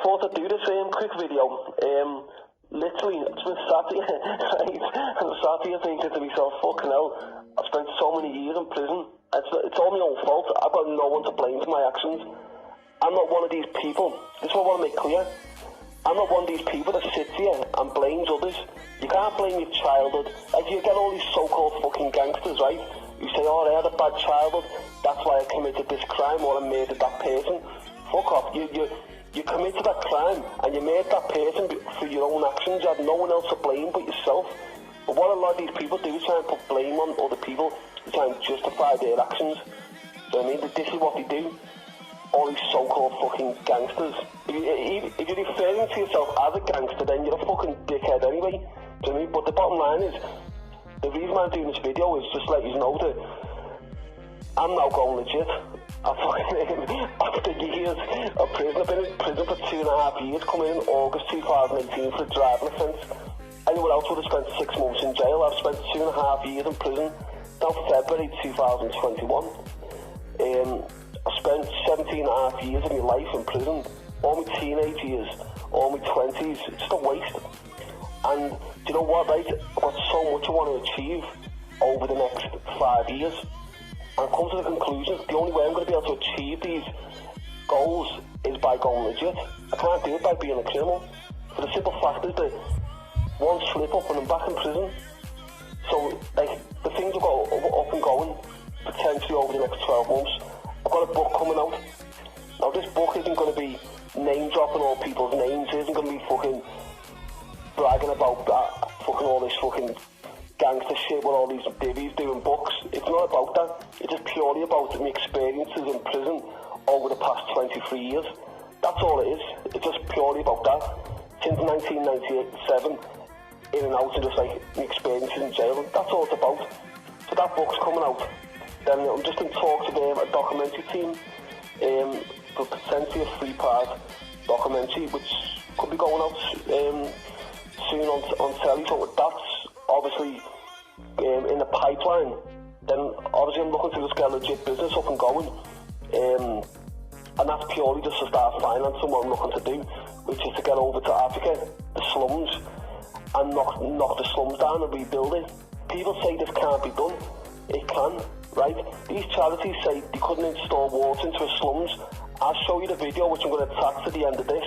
thought I'd do this quick video. Literally, it's been sat here, right? I'm sat here thinking to myself, fucking hell, I've spent so many years in prison. It's all my own fault. I've got no one to blame for my actions. I'm not one of these people. This is what I want to make clear. I'm not one of these people that sits here and blames others. You can't blame your childhood. Like, you get all these so-called fucking gangsters, right? You say, oh, I had a bad childhood, that's why I committed this crime or I murdered that person. Fuck off. You committed that crime and you made that person for your own actions. You had no one else to blame but yourself. But what a lot of these people do is try and put blame on other people to try and justify their actions. So I mean, this is what they do. All these so-called fucking gangsters. If you're referring to yourself as a gangster, then you're a fucking dickhead anyway. Do you know what I mean? But the bottom line is, the reason I'm doing this video is just to let you know that I'm now going legit. After years of prison, I've been in prison for 2.5 years, coming in August 2018 for a driving offence. Anyone else would have spent 6 months in jail. I've spent 2.5 years in prison, now February 2021. I spent 17.5 years of my life in prison, all my teenage years, all my 20s, it's just a waste. And do you know what, right? I've got so much I want to achieve over the next 5 years. And I've come to the conclusion the only way I'm going to be able to achieve these goals is by going legit. I can't do it by being a criminal. For the simple fact is that one slip up and I'm back in prison. So, like, the things have got up and going potentially over the next 12 months. I've got a book coming out. Now, this book isn't going to be name-dropping all people's names. It isn't going to be fucking bragging about that, fucking all this fucking gangster shit with all these divvies doing books. It's not about that. It's just purely about my experiences in prison over the past 23 years. That's all it is. It's just purely about that. Since 1997, in and out, and just like my experiences in jail. That's all it's about. So that book's coming out. Then I'm just in talks with a documentary team for potentially a 3-part documentary, which could be going out soon on telly. So that's obviously in the pipeline. Then obviously I'm looking to just get a legit business up and going, and that's purely just to start financing what I'm looking to do, which is to get over to Africa, the slums, and knock the slums down and rebuild it. People say this can't be done. It can, right? These charities say they couldn't install water into the slums. I'll show you the video, which I'm going to attach to the end of this.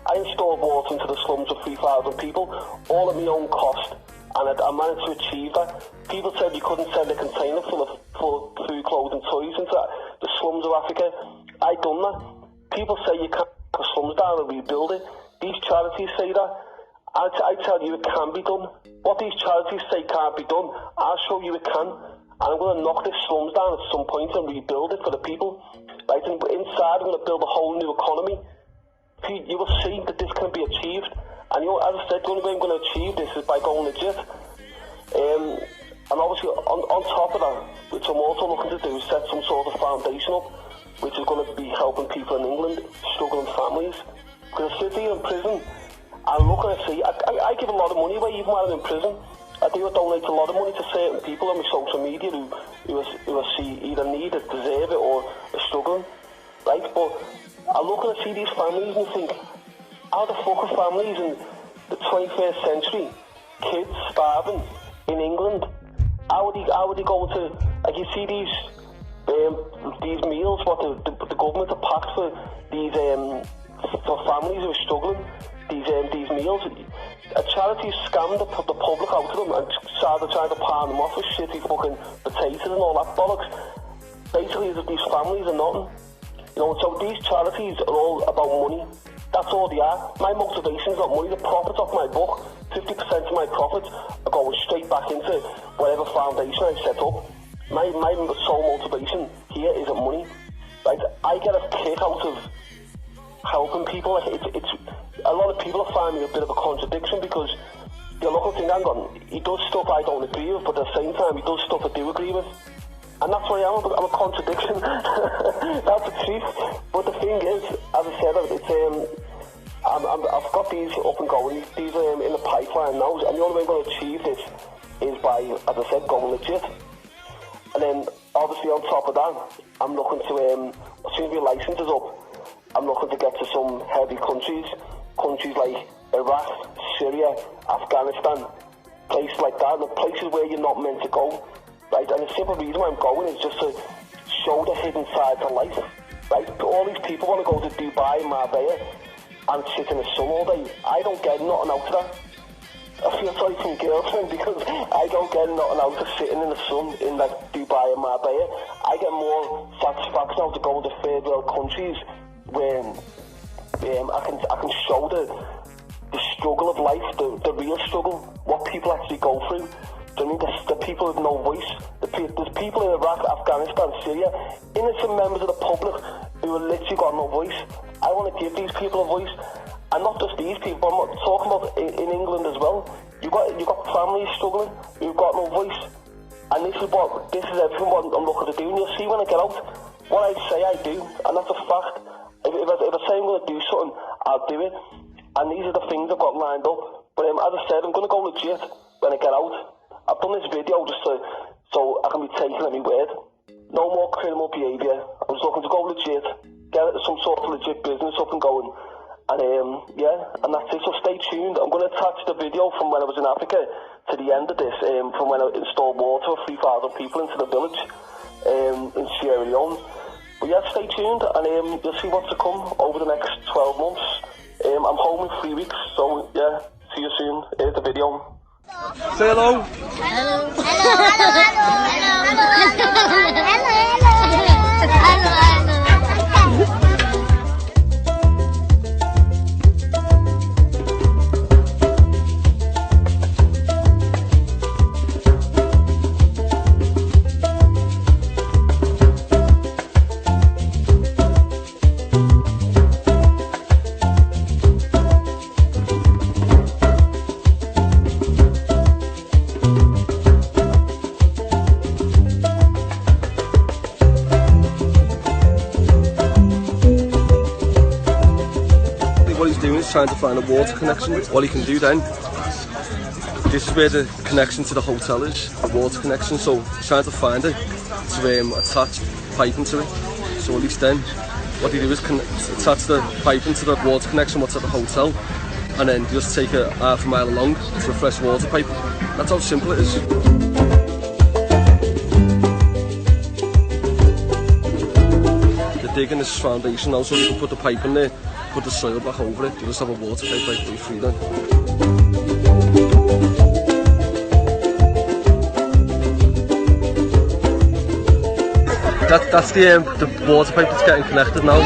I installed water into the slums of 3,000 people, all at my own cost, and I managed to achieve that. People said you couldn't send a container full of food, clothes and toys into the slums of Africa. I done that. People say you can't knock the slums down and rebuild it. These charities say that. I tell you it can be done. What these charities say can't be done, I'll show you it can. And I'm going to knock this slums down at some point and rebuild it for the people. Right? And inside I'm going to build a whole new economy. You will see that this can be achieved. And you know, as I said, the only way I'm going to achieve this is by going legit. And obviously on top of that, which I'm also looking to do, is set some sort of foundation up, which is going to be helping people in England, struggling families. Because I sit here in prison, and look and I see, I give a lot of money away even while I'm in prison. I donate a lot of money to certain people on my social media who I see either need it, deserve it, or are struggling, right? But I look and I see these families and I think, how the fuck are families in the 21st century, kids starving in England? How are they going to, like, you see these meals, what the government have packed for these for families who are struggling, these meals. A charity scammed the public out of them and started trying to palm them off with shitty fucking potatoes and all that bollocks. Basically, these families are nothing. You know, so these charities are all about money. That's all they are. My motivation is not money. The profits off my book, 50% of my profits are going straight back into whatever foundation I set up. My sole motivation here isn't money. Right? I get a kick out of helping people. It's a lot of people are finding a bit of a contradiction because they're looking thinking, hang on, he does stuff I don't agree with, but at the same time he does stuff I do agree with. And that's why I'm a contradiction. That's the truth. But the thing is, as I said, I've got these up and going. These are in the pipeline now, and the only way I'm going to achieve this is by, as I said, going legit. And then, obviously, on top of that, I'm looking to, as soon as my licence is up, I'm looking to get to some heavy countries like Iraq, Syria, Afghanistan, places like that, the places where you're not meant to go, right? And the simple reason why I'm going is just to show the hidden side to life, right? All these people want to go to Dubai, Marbella, and sit in the sun all day. I don't get nothing out of that. I feel sorry for my girlfriend because I don't get nothing out of sitting in the sun in like Dubai and Marbella. I get more satisfaction out of going to third world countries where I can show the struggle of life, the real struggle, what people actually go through. Do you know what I mean? The people with no voice. There's people in Iraq, Afghanistan, Syria, innocent members of the public who have literally got no voice. I want to give these people a voice, and not just these people. I'm talking about in England as well. You've got families struggling who've got no voice, and this is everything what I'm looking to do. And you'll see when I get out, what I say I do, and that's a fact. If I say I'm going to do something, I'll do it. And these are the things I've got lined up. But as I said, I'm going to go legit when I get out. I've done this video just so I can be taken at my word. No more criminal behaviour. I was looking to go legit, get some sort of legit business up and going. And and that's it. So stay tuned. I'm going to attach the video from when I was in Africa to the end of this, from when I installed water for 3,000 people into the village in Sierra Leone. But yeah, stay tuned, and you'll see what's to come over the next 12 months. I'm home in 3 weeks, so yeah, see you soon. Here's the video. Say hello. Hello. Hello. Hello. Hello. Hello. Hello. Trying to find a water connection. What he can do then, this is where the connection to the hotel is, the water connection, so he's trying to find it to attach piping to it. So at least then what he do is attach the piping to the water connection what's at the hotel, and then just take a half a mile along to a fresh water pipe. That's how simple it is. They're digging this foundation now so you can put the pipe in there, put the soil back over it, you just have a water pipe right way through then. That's the water pipe that's getting connected now.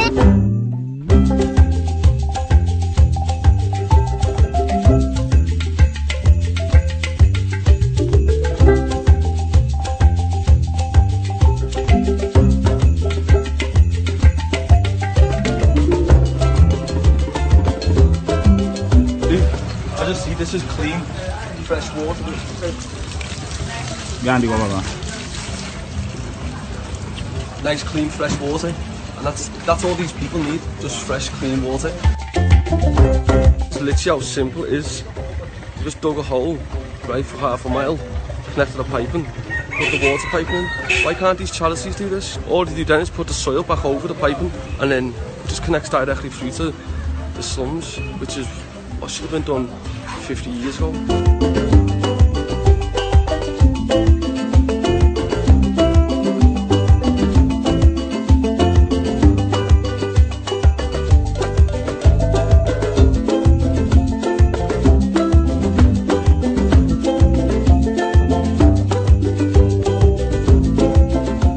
This is clean, fresh water. Nice, clean, fresh water, and that's all these people need. Just fresh, clean water. It's literally how simple it is. You just dug a hole, right, for half a mile, connected the piping, put the water pipe in. Why can't these charities do this? All they do then is put the soil back over the piping, and then it just connects directly through to the slums, which is what should have been done 50 years ago.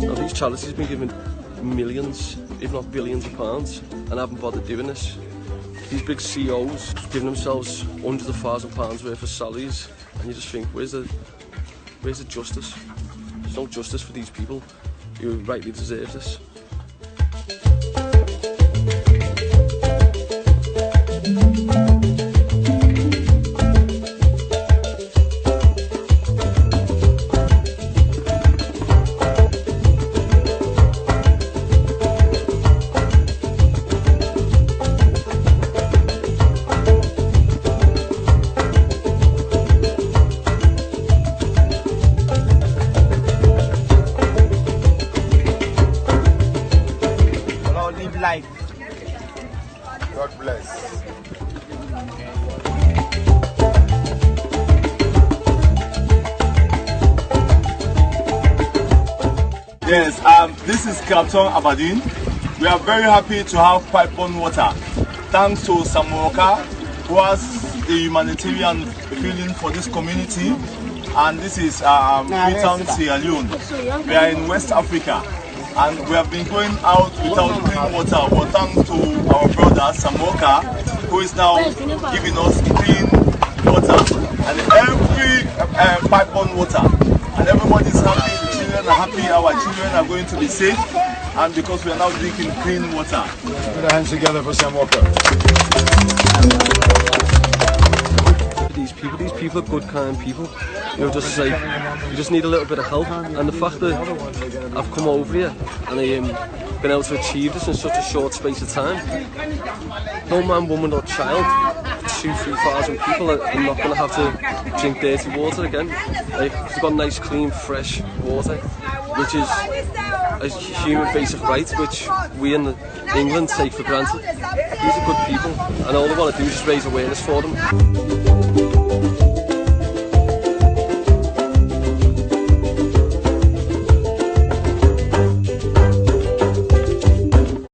Now these charities have been given millions, if not billions of pounds, and haven't bothered doing this. These big CEOs giving themselves hundreds of £1,000s worth of salaries, and you just think, where's the justice? There's no justice for these people who rightly deserve this. Yes, this is Captain Aberdeen. We are very happy to have pipe-borne water. Thanks to Samoka, who has the humanitarian feeling for this community. And this is Freetown, Sierra Leone. We are in West Africa. And we have been going out without clean water. But thanks to our brother Samoka, who is now giving us clean water. And every pipe-borne water. And everybody is happy. Are happy, our children are going to be safe, and because we are now drinking clean water. Put our hands together for Samoka. These people are good, kind people. You know, just like, you just need a little bit of help. And the fact that I've come over here and I've been able to achieve this in such a short space of time. No man, woman or child, 2,000-3,000 people are not going to have to drink dirty water again. Like, we've got nice, clean, fresh water, which is a human basic right, which we in England take for granted. These are good people, and all they want to do is just raise awareness for them.